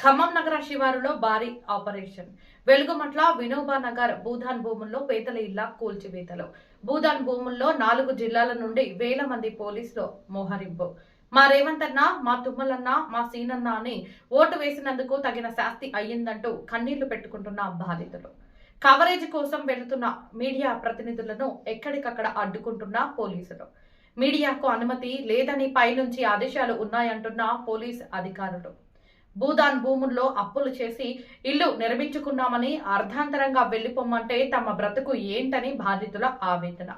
ఖమ్మం నగర శివారులో భారీ ఆపరేషన్ వెలుగుమట్ల వినోబా నగర్ భూదాన్ భూముల్లో పేదల ఇళ్ల కూల్చివేతలు. భూదాన్ భూముల్లో 4 జిల్లాల నుండి వేల మంది పోలీసులు మోహరింపు. మా రేవంత్ అన్న, మా తుమ్మలన్న, మా సీనన్న అని ఓటు వేసినందుకు తగిన శాస్తి అయ్యిందంటూ కన్నీళ్లు పెట్టుకుంటున్న బాధితులు. కవరేజ్ కోసం వెళుతున్న మీడియా ప్రతినిధులను ఎక్కడికక్కడ అడ్డుకుంటున్న పోలీసులు. మీడియాకు అనుమతి లేదని పైనుంచి ఆదేశాలు ఉన్నాయంటున్న పోలీస్ అధికారులు. భూదాన్ భూముల్లో అప్పులు చేసి ఇల్లు నిర్మించుకున్నామని అర్ధాంతరంగా వెళ్లిపోమ్మంటే తమ బ్రతుకు ఏంటని బాధితుల ఆవేదన.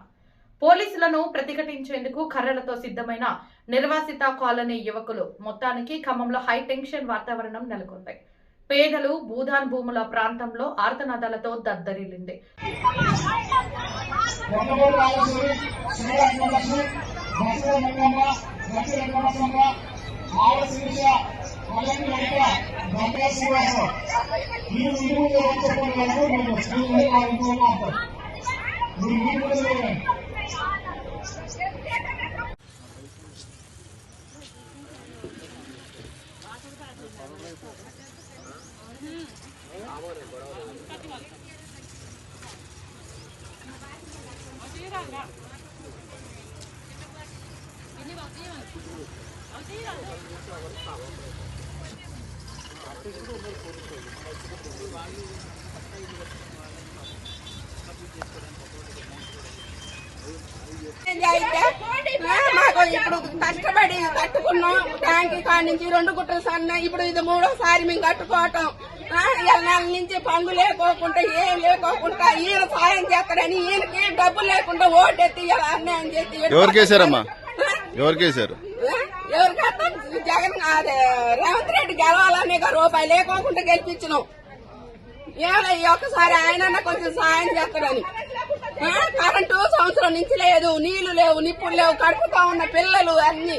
పోలీసులను ప్రతిఘటించేందుకు కర్రలతో సిద్ధమైన నిర్వాసిత కాలనీ యువకులు. మొత్తానికి ఖమ్మంలో హై టెన్షన్ వాతావరణం నెలకొంది. పేదలు భూదాన్ భూముల ప్రాంతంలో ఆర్తనాదాలతో దద్దరిల్లింది. మాకు ఇప్పుడు కష్టపడి కట్టుకున్నాం. ట్యాంక్ కాడి నుంచి 2 గుట్టలు సన్న, ఇప్పుడు ఇది 3వసారి మేము కట్టుకోవటం. నెల నుంచి పంగు లేకోకుండా ఏం లేకోకుండా ఈయన సాయం చేస్తాడని ఈయనకి డబ్బులు లేకుండా ఓటెత్తి ఇలా అన్యాయం చేసి ఎవరికేసారమ్మా? ఎవరికేసారు? ఎవరికైతే జగన్ అదే రేవంత్ రెడ్డి గెలవాలనే రూపాయి లేకోకుండా గెలిపించినాం. ఒక్కసారి ఆయన కొంచెం సాయం చేస్తాడని. కరెంటు సంవత్సరం నుంచి లేదు, నీళ్లు లేవు, నిప్పులు లేవు, కడుపుతా ఉన్న పిల్లలు అన్ని.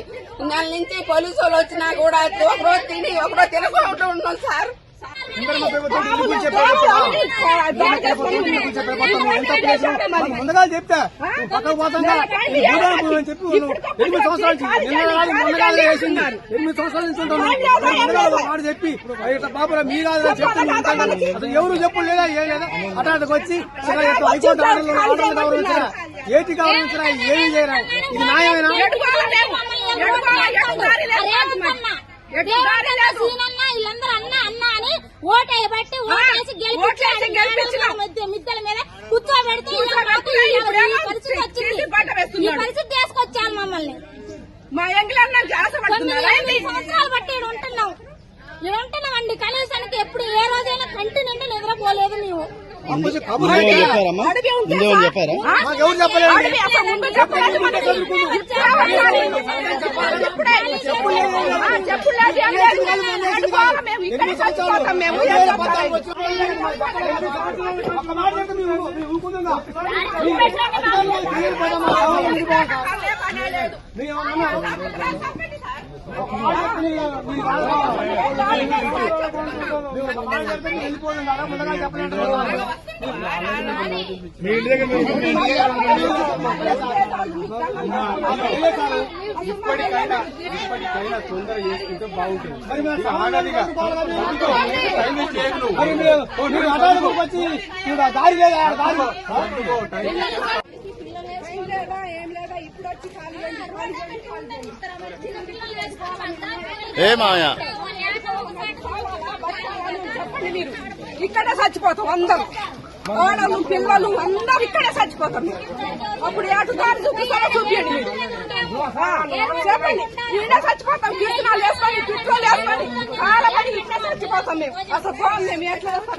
నెల నుంచి పోలీసు వాళ్ళు వచ్చినా కూడా ఒకరోజు తిని ఒకరోజు తినకుండా ఉన్నాం సార్. ముందుగా చెప్తా పక్కకు పోతుందా 8 సంవత్సరాల నుంచి ఉంటాను చెప్పి బాబు మీ కాదు చెప్తాను. ఎవరు చెప్పు లేదా ఏం లేదా అటాటకు వచ్చి హైకోర్టు ఆర్డర్లు గౌరవించరా, ఏటి గౌరవించరా, ఏమి చేయరా? ఇది న్యాయమేనా? మిద్దల మీద కూర్చోబెడితే తీసుకొచ్చాను మమ్మల్ని. మా సంవత్సరాలు బట్టి ఉంటున్నాం ఉంటున్నామండి. కనీసానికి ఎప్పుడు ఏ రోజైనా కంటి నిండి నిద్రపోలేదు మేము. ఇప్పటికైనా తొందర చేసుకుంటే బాగుంటుంది. దారి లేదా మాయా ఇక్కడే చచ్చిపోతాం అందరూ, ఆడలు పిల్లలు అందరూ ఇక్కడే చచ్చిపోతాం. అప్పుడు ఏటుదారి చూపిస్తారో చూపించండి మీరు, చెప్పండి. ఈయన చచ్చిపోతాం, కీర్తనాలు వేసుకొని చుట్టూలు వేసుకొని కాలపడి ఇక్కడే చచ్చిపోతాం మేము. అసలు మేము ఎట్లా వేస్తాం?